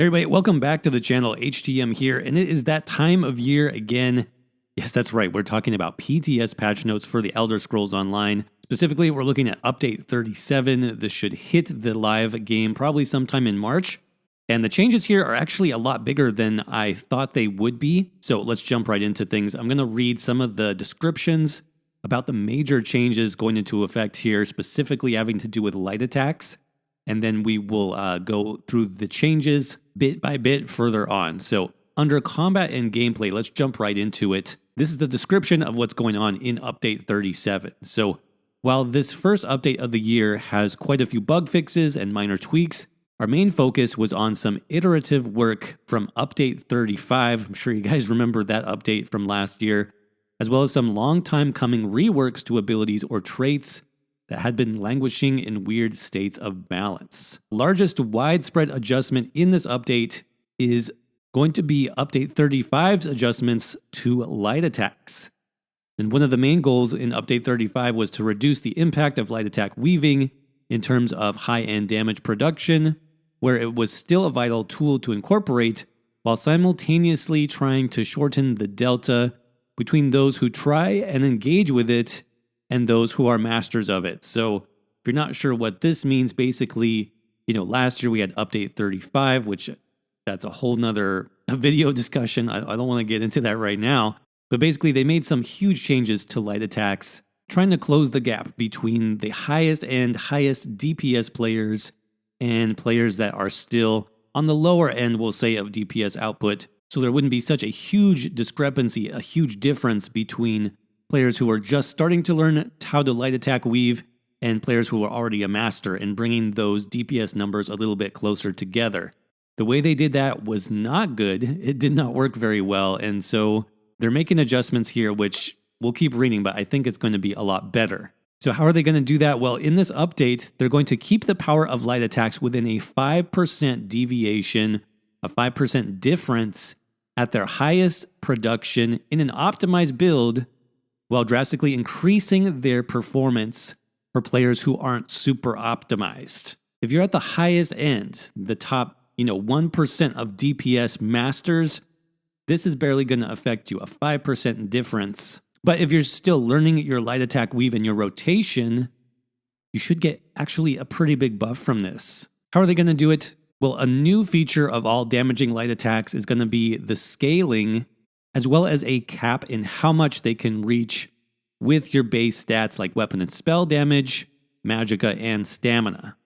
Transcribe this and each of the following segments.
Hey everybody, welcome back to the channel. HTM here, and it is that time of year again. Yes, that's right. We're talking about PTS patch notes for the Elder Scrolls Online. Specifically, we're looking at update 37. This should hit the live game probably sometime in March. And the changes here are actually a lot bigger than I thought they would be. So let's jump right into things. I'm going to read some of the descriptions about the major changes going into effect here, specifically having to do with light attacks. And then we will go through the changes bit by bit further on. So under combat and gameplay, let's jump right into it. This is the description of what's going on in update 37. So while this first update of the year has quite a few bug fixes and minor tweaks, our main focus was on some iterative work from update 35. I'm sure you guys remember that update from last year, as well as some long time coming reworks to abilities or traits that had been languishing in weird states of balance. The largest widespread adjustment in this update is going to be update 35's adjustments to light attacks. And one of the main goals in update 35 was to reduce the impact of light attack weaving in terms of high-end damage production, where it was still a vital tool to incorporate, while simultaneously trying to shorten the delta between those who try and engage with it and those who are masters of it. So if you're not sure what this means, basically, last year we had update 35, which that's a whole nother video discussion. I don't want to get into that right now. But basically, they made some huge changes to light attacks, trying to close the gap between the highest and highest DPS players and players that are still on the lower end, we'll say, of DPS output. So there wouldn't be such a huge discrepancy, a huge difference between players who are just starting to learn how to light attack weave and players who are already a master, and bringing those DPS numbers a little bit closer together. The way they did that was not good. It did not work very well, and so they're making adjustments here, which we'll keep reading, but I think it's going to be a lot better. So how are they going to do that? Well, in this update, they're going to keep the power of light attacks within a 5% deviation, a 5% difference at their highest production in an optimized build, while drastically increasing their performance for players who aren't super optimized. If you're at the highest end, the top 1% of DPS masters, this is barely going to affect you, a 5% difference. But if you're still learning your light attack weave in your rotation, you should get actually a pretty big buff from this. How are they going to do it? Well, a new feature of all damaging light attacks is going to be the scaling, as well as a cap in how much they can reach with your base stats like weapon and spell damage, magicka, and stamina.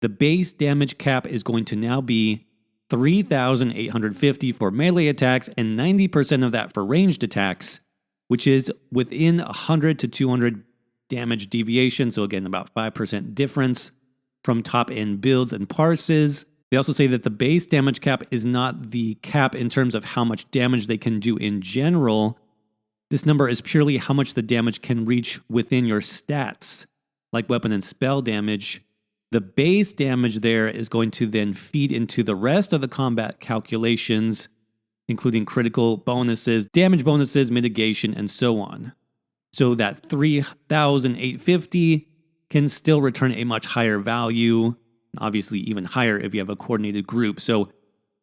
The base damage cap is going to now be 3,850 for melee attacks and 90% of that for ranged attacks, which is within 100 to 200 damage deviation, so again, about 5% difference from top-end builds and parses. They also say that the base damage cap is not the cap in terms of how much damage they can do in general. This number is purely how much the damage can reach within your stats, like weapon and spell damage. The base damage there is going to then feed into the rest of the combat calculations, including critical bonuses, damage bonuses, mitigation, and so on. So that 3,850 can still return a much higher value, obviously even higher if you have a coordinated group. So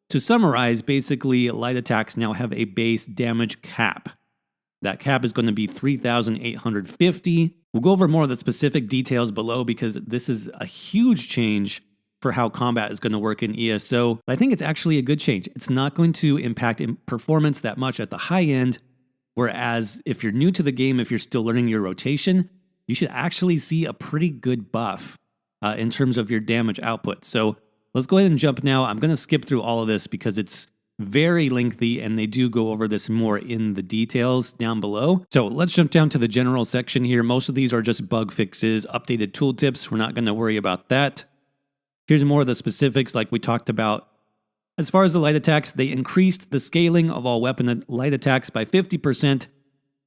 to summarize, basically light attacks now have a base damage cap. That cap is going to be 3,850. We'll go over more of the specific details below because this is a huge change for how combat is going to work in ESO. I think it's actually a good change. It's not going to impact performance that much at the high end, whereas if you're new to the game, if you're still learning your rotation, you should actually see a pretty good buff in terms of your damage output. So let's go ahead and jump now. I'm going to skip through all of this because it's very lengthy and they do go over this more in the details down below. So let's jump down to the general section here. Most of these are just bug fixes, updated tooltips. We're not going to worry about that. Here's more of the specifics like we talked about. As far as the light attacks, they increased the scaling of all weapon light attacks by 50%.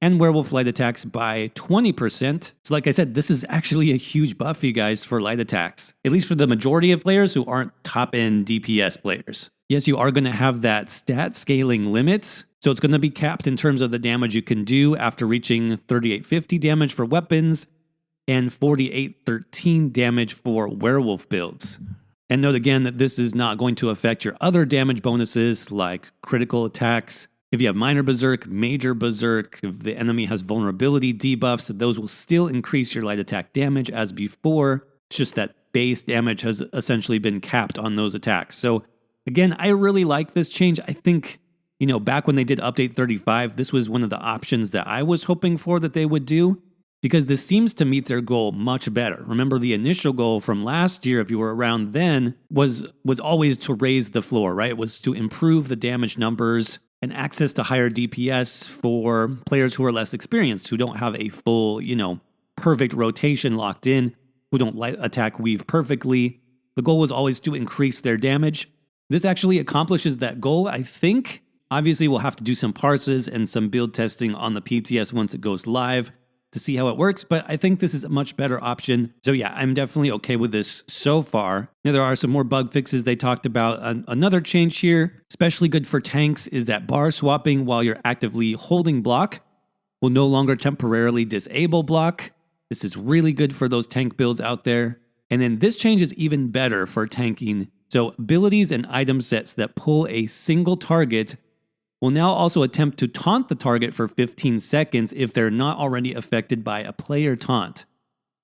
And werewolf light attacks by 20%. So like I said, this is actually a huge buff, you guys, for light attacks, at least for the majority of players who aren't top-end DPS players. Yes, you are going to have that stat scaling limit, so it's going to be capped in terms of the damage you can do after reaching 3,850 damage for weapons and 4,813 damage for werewolf builds. And note again that this is not going to affect your other damage bonuses like critical attacks. If you have minor berserk, major berserk, if the enemy has vulnerability debuffs, those will still increase your light attack damage as before. It's just that base damage has essentially been capped on those attacks. So again, I really like this change. I think, back when they did update 35, this was one of the options that I was hoping for that they would do, because this seems to meet their goal much better. Remember, the initial goal from last year, if you were around then, was always to raise the floor, right? It was to improve the damage numbers and access to higher DPS for players who are less experienced, who don't have a full, perfect rotation locked in, who don't light attack weave perfectly. The goal was always to increase their damage. This actually accomplishes that goal, I think. Obviously, we'll have to do some parses and some build testing on the PTS once it goes live to see how it works, but I think this is a much better option. So yeah, I'm definitely okay with this so far. Now, there are some more bug fixes they talked about. Another change here, especially good for tanks, is that bar swapping while you're actively holding block will no longer temporarily disable block. This is really good for those tank builds out there. And then this change is even better for tanking. So abilities and item sets that pull a single target will now also attempt to taunt the target for 15 seconds if they're not already affected by a player taunt.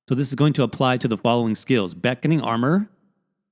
So this is going to apply to the following skills: Beckoning Armor,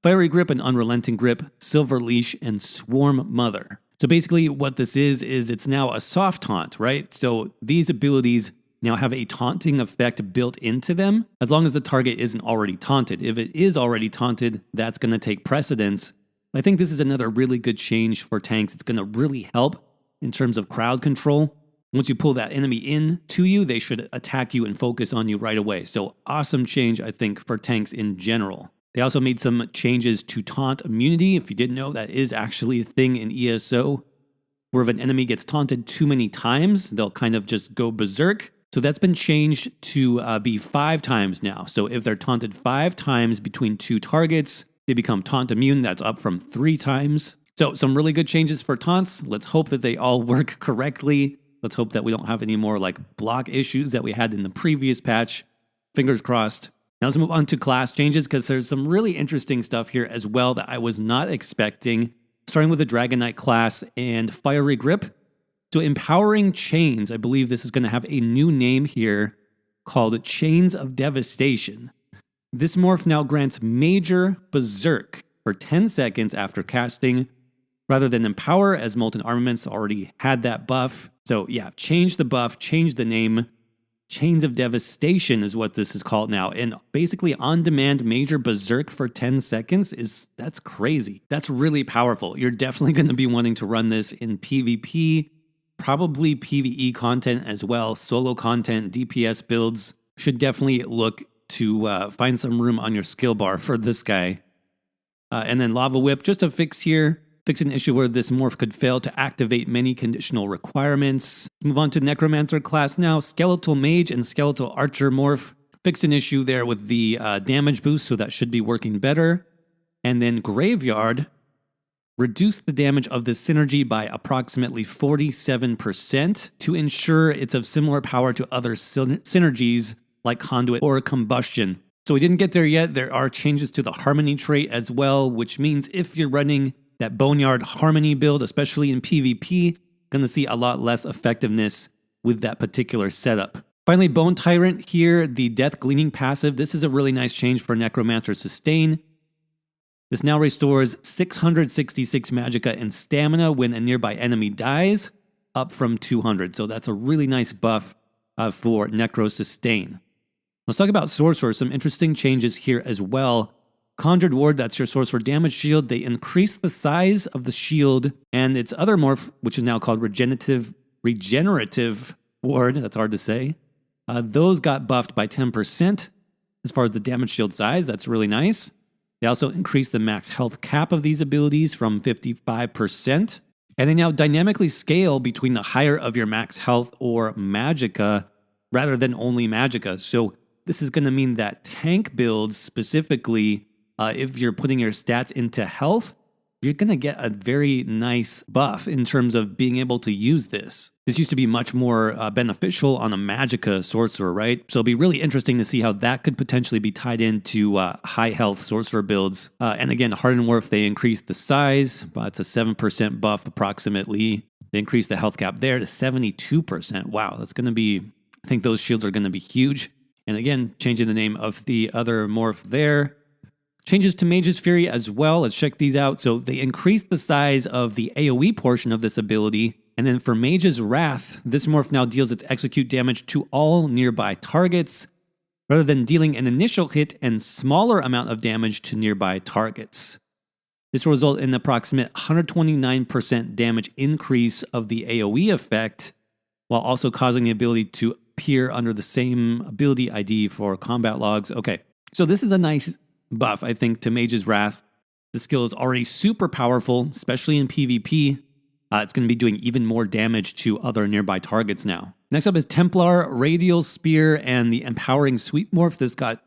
Fiery Grip and Unrelenting Grip, Silver Leash, and Swarm Mother. So basically what this is it's now a soft taunt, right? So these abilities now have a taunting effect built into them, as long as the target isn't already taunted. If it is already taunted, that's going to take precedence. I think this is another really good change for tanks. It's going to really help in terms of crowd control. Once you pull that enemy in to you, they should attack you and focus on you right away. So awesome change, I think, for tanks in general. They also made some changes to taunt immunity. If you didn't know, that is actually a thing in ESO, where if an enemy gets taunted too many times, they'll kind of just go berserk. So that's been changed to be 5 times now. So if they're taunted 5 times between 2 targets, they become taunt immune. That's up from 3 times. So some really good changes for taunts. Let's hope that they all work correctly. Let's hope that we don't have any more block issues that we had in the previous patch. Fingers crossed. Now let's move on to class changes, because there's some really interesting stuff here as well that I was not expecting. Starting with the Dragonknight class and Fiery Grip. So Empowering Chains, I believe this is going to have a new name here called Chains of Devastation. This morph now grants Major Berserk for 10 seconds after casting, rather than Empower, as Molten Armaments already had that buff. So yeah, change the buff, change the name. Chains of Devastation is what this is called now. And basically on-demand Major Berserk for 10 seconds that's crazy. That's really powerful. You're definitely going to be wanting to run this in PvP, probably PvE content as well. Solo content, DPS builds. Should definitely look to find some room on your skill bar for this guy. And then Lava Whip, just a fix here. Fix an issue where this morph could fail to activate many conditional requirements. Move on to Necromancer class now. Skeletal Mage and Skeletal Archer morph. Fix an issue there with the damage boost, so that should be working better. And then Graveyard. Reduce the damage of this synergy by approximately 47% to ensure it's of similar power to other synergies like Conduit or Combustion. So we didn't get there yet. There are changes to the Harmony trait as well, which means if you're running that Boneyard Harmony build, especially in PvP, going to see a lot less effectiveness with that particular setup. Finally, Bone Tyrant here, the Death Gleaning passive. This is a really nice change for Necromancer Sustain. This now restores 666 Magicka and Stamina when a nearby enemy dies, up from 200. So that's a really nice buff for Necro Sustain. Let's talk about Sorcerer. Some interesting changes here as well. Conjured Ward, that's your Sorcerer damage shield. They increase the size of the shield, and its other morph, which is now called Regenerative Ward, that's hard to say. Those got buffed by 10% as far as the damage shield size. That's really nice. They also increased the max health cap of these abilities from 55%. And they now dynamically scale between the higher of your max health or Magicka rather than only Magicka. So this is going to mean that tank builds specifically, if you're putting your stats into health, you're going to get a very nice buff in terms of being able to use this. This used to be much more beneficial on a Magicka sorcerer, right? So it'll be really interesting to see how that could potentially be tied into high health sorcerer builds. And again, Hardened Werewolf, they increased the size, but it's a 7% buff approximately. They increased the health cap there to 72%. Wow, that's going to be, I think those shields are going to be huge. And again, changing the name of the other morph there. Changes to Mage's Fury as well. Let's check these out. So they increased the size of the AoE portion of this ability. And then for Mage's Wrath, this morph now deals its execute damage to all nearby targets, rather than dealing an initial hit and smaller amount of damage to nearby targets. This will result in an approximate 129% damage increase of the AoE effect, while also causing the ability to appear under the same ability ID for combat logs. Okay, so this is a nice buff, I think, to Mage's Wrath. The skill is already super powerful, especially in PvP. It's going to be doing even more damage to other nearby targets now. Next up is Templar Radial Spear and the Empowering Sweep morph. This got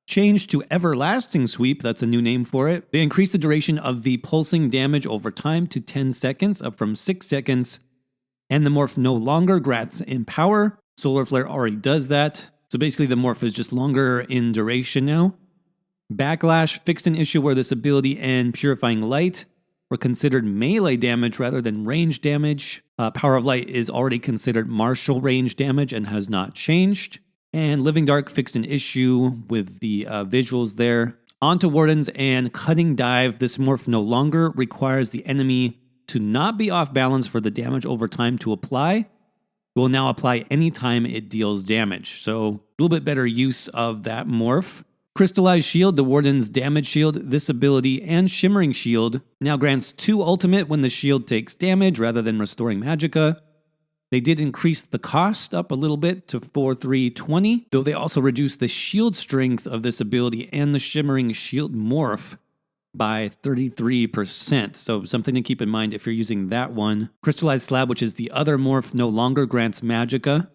changed to Everlasting Sweep. That's a new name for it. They increased the duration of the pulsing damage over time to 10 seconds, up from 6 seconds. And the morph no longer grants Empower. Solar Flare already does that. So basically the morph is just longer in duration now. Backlash fixed an issue where this ability and Purifying Light were considered melee damage rather than range damage. Power of Light is already considered martial range damage and has not changed. And Living Dark fixed an issue with the visuals there. On to Wardens and Cutting Dive. This morph no longer requires the enemy to not be off balance for the damage over time to apply. It will now apply anytime it deals damage. So a little bit better use of that morph. Crystallized Shield, the Warden's damage shield, this ability, and Shimmering Shield now grants 2 ultimate when the shield takes damage rather than restoring magicka. They did increase the cost up a little bit to 4,320, though they also reduced the shield strength of this ability and the Shimmering Shield morph by 33%. So something to keep in mind if you're using that one. Crystallized Slab, which is the other morph, no longer grants magicka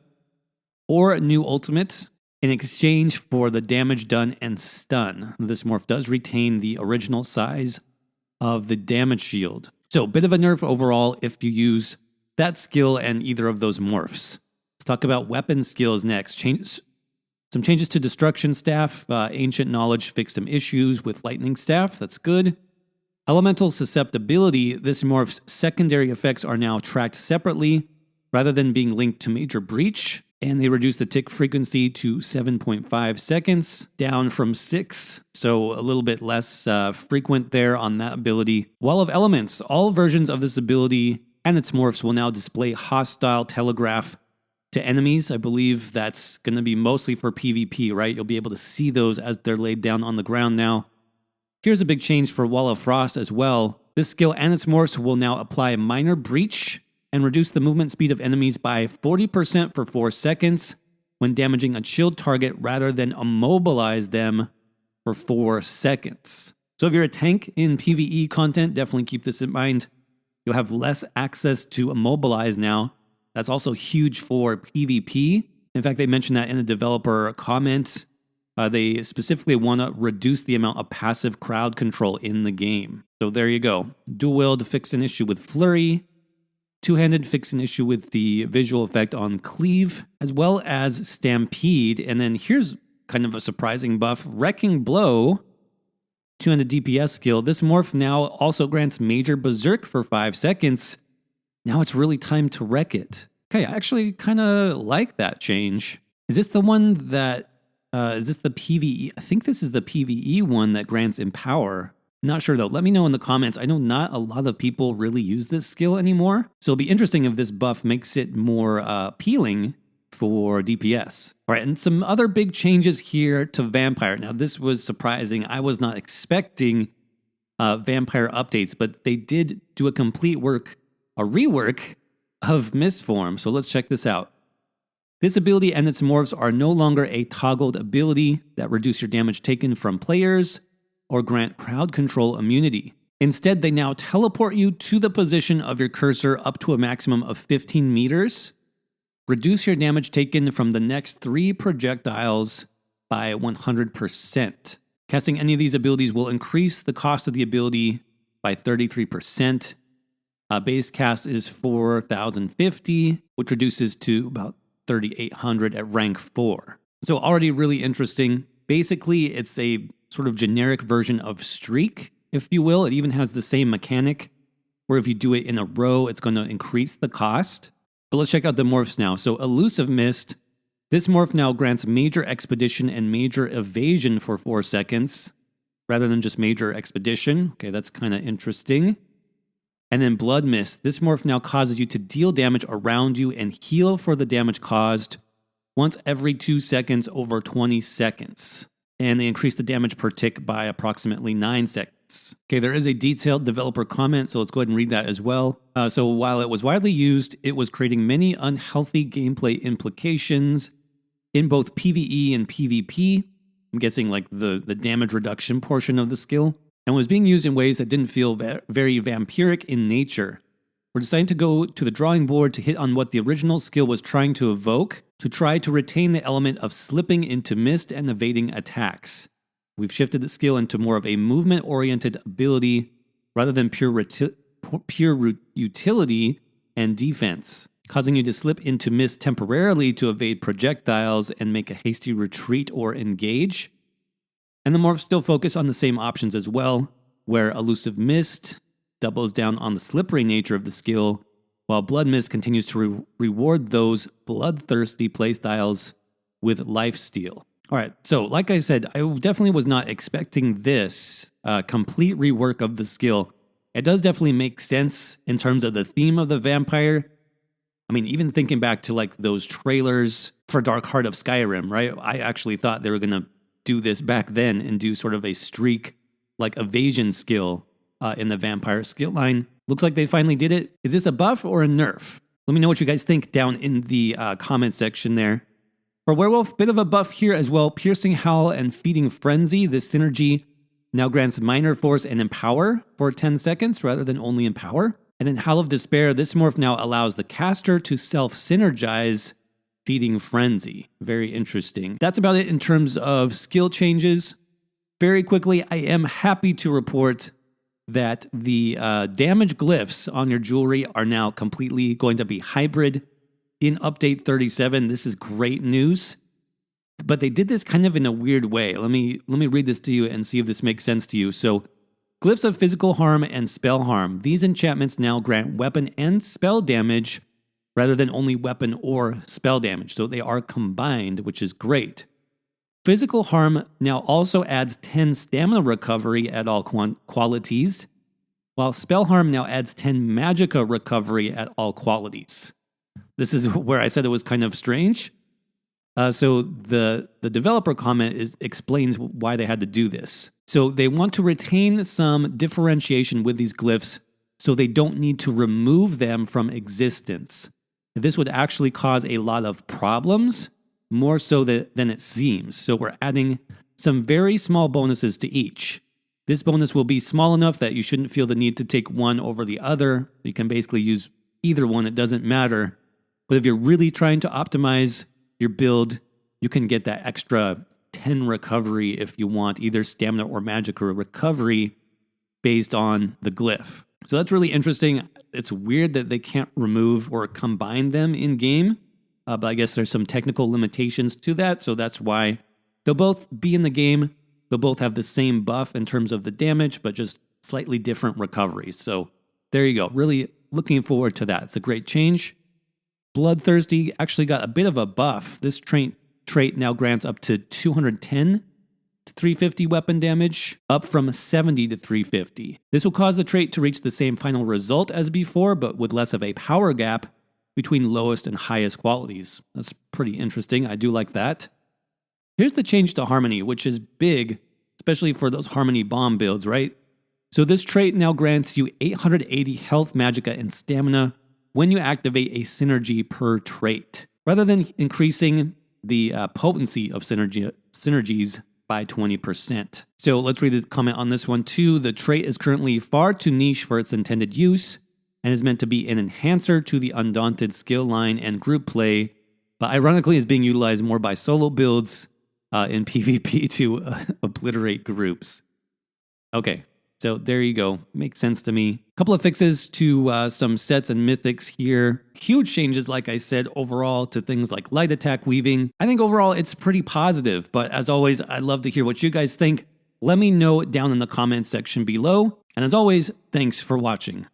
or new ultimate in exchange for the damage done and stun. This morph does retain the original size of the damage shield. So a bit of a nerf overall if you use that skill and either of those morphs. Let's talk about weapon skills next. Some changes to Destruction Staff. Ancient Knowledge fixed some issues with Lightning Staff. That's good. Elemental Susceptibility. This morph's secondary effects are now tracked separately rather than being linked to Major Breach. And they reduced the tick frequency to 7.5 seconds, down from 6. So a little bit less frequent there on that ability. Wall of Elements. All versions of this ability and its morphs will now display hostile telegraph to enemies. I believe that's going to be mostly for PvP, right? You'll be able to see those as they're laid down on the ground now. Here's a big change for Wall of Frost as well. This skill and its morphs will now apply Minor Breach and reduce the movement speed of enemies by 40% for 4 seconds when damaging a chilled target rather than immobilize them for 4 seconds. So if you're a tank in PvE content, definitely keep this in mind. You'll have less access to immobilize now. That's also huge for PvP. In fact, they mentioned that in the developer comment. They specifically want to reduce the amount of passive crowd control in the game. So there you go. Dual Wield fixed an issue with Flurry. Two-Handed fixed an issue with the visual effect on Cleave, as well as Stampede. And then here's kind of a surprising buff. Wrecking Blow, 200 DPS skill. This morph now also grants Major Berserk for 5 seconds. Now it's really time to wreck it. Okay, I actually kind of like that change. Is this the one that, is this the PvE? I think this is the PvE one that grants Empower. Not sure though. Let me know in the comments. I know not a lot of people really use this skill anymore. So it'll be interesting if this buff makes it more appealing for DPS. All right, and some other big changes here to Vampire. Now this was surprising. I was not expecting Vampire updates, but they did do a rework of Mistform. So let's check this out. This ability and its morphs are no longer a toggled ability that reduce your damage taken from players or grant crowd control immunity. Instead, they now teleport you to the position of your cursor up to a maximum of 15 meters, reduce your damage taken from the next 3 projectiles by 100%. Casting any of these abilities will increase the cost of the ability by 33%. Base cast is 4,050, which reduces to about 3,800 at rank 4. So already really interesting. Basically, it's a sort of generic version of Streak, if you will. It even has the same mechanic, where if you do it in a row, it's going to increase the cost. But let's check out the morphs now. So Elusive Mist. This morph now grants Major Expedition and Major Evasion for 4 seconds, rather than just Major Expedition. Okay, that's kind of interesting. And then Blood Mist. This morph now causes you to deal damage around you and heal for the damage caused once every 2 seconds over 20 seconds. And they increase the damage per tick by approximately 9 seconds. Okay, there is a detailed developer comment, so let's go ahead and read that as well. So while it was widely used, it was creating many unhealthy gameplay implications in both PvE and PvP. I'm guessing like the damage reduction portion of the skill, and was being used in ways that didn't feel very vampiric in nature. We're deciding to go to the drawing board to hit on what the original skill was trying to evoke, to try to retain the element of slipping into mist and evading attacks. We've shifted the skill into more of a movement-oriented ability rather than pure utility and defense, causing you to slip into mist temporarily to evade projectiles and make a hasty retreat or engage. And the morphs still focus on the same options as well, where Elusive Mist doubles down on the slippery nature of the skill, while Blood Mist continues to reward those bloodthirsty playstyles with lifesteal. All right, so like I said, I definitely was not expecting this complete rework of the skill. It does definitely make sense in terms of the theme of the vampire. I mean, even thinking back to like those trailers for Dark Heart of Skyrim, right? I actually thought they were going to do this back then and do sort of a streak like evasion skill in the vampire skill line. Looks like they finally did it. Is this a buff or a nerf? Let me know what you guys think down in the comment section there. For Werewolf, bit of a buff here as well. Piercing Howl and Feeding Frenzy. This synergy now grants Minor Force and Empower for 10 seconds rather than only Empower. And then Howl of Despair. This morph now allows the caster to self-synergize Feeding Frenzy. Very interesting. That's about it in terms of skill changes. Very quickly, I am happy to report that the damage glyphs on your jewelry are now completely going to be hybrid in update 37. This is great news. But they did this kind of in a weird way. Let me read this to you and see if this makes sense to you. So, Glyphs of Physical Harm and Spell Harm. These enchantments now grant weapon and spell damage rather than only weapon or spell damage. So they are combined, which is great. Physical Harm now also adds 10 stamina recovery at all qualities, while Spell Harm now adds 10 magicka recovery at all qualities. This is where I said it was kind of strange. So the developer comment explains why they had to do this. So they want to retain some differentiation with these glyphs so they don't need to remove them from existence. This would actually cause a lot of problems, more so than it seems. So we're adding some very small bonuses to each. This bonus will be small enough that you shouldn't feel the need to take one over the other. You can basically use either one, it doesn't matter. But if you're really trying to optimize your build, you can get that extra 10 recovery if you want, either stamina or magicka recovery based on the glyph. So that's really interesting. It's weird that they can't remove or combine them in-game, but I guess there's some technical limitations to that, so that's why they'll both be in the game. They'll both have the same buff in terms of the damage, but just slightly different recoveries. So there you go. Really looking forward to that. It's a great change. Bloodthirsty actually got a bit of a buff. This trait now grants up to 210 to 350 weapon damage, up from 70 to 350. This will cause the trait to reach the same final result as before, but with less of a power gap between lowest and highest qualities. That's pretty interesting. I do like that. Here's the change to Harmony, which is big, especially for those Harmony bomb builds, right? So this trait now grants you 880 health, magicka, and stamina when you activate a synergy per trait, rather than increasing the potency of synergies by 20%. So let's read the comment on this one too. The trait is currently far too niche for its intended use and is meant to be an enhancer to the Undaunted skill line and group play, but ironically is being utilized more by solo builds in PvP to obliterate groups. Okay, So there you go. Makes sense to me. Couple of fixes to some sets and mythics here. Huge changes, like I said, overall to things like light attack weaving. I think overall it's pretty positive, but as always, I'd love to hear what you guys think. Let me know down in the comments section below. And as always, thanks for watching.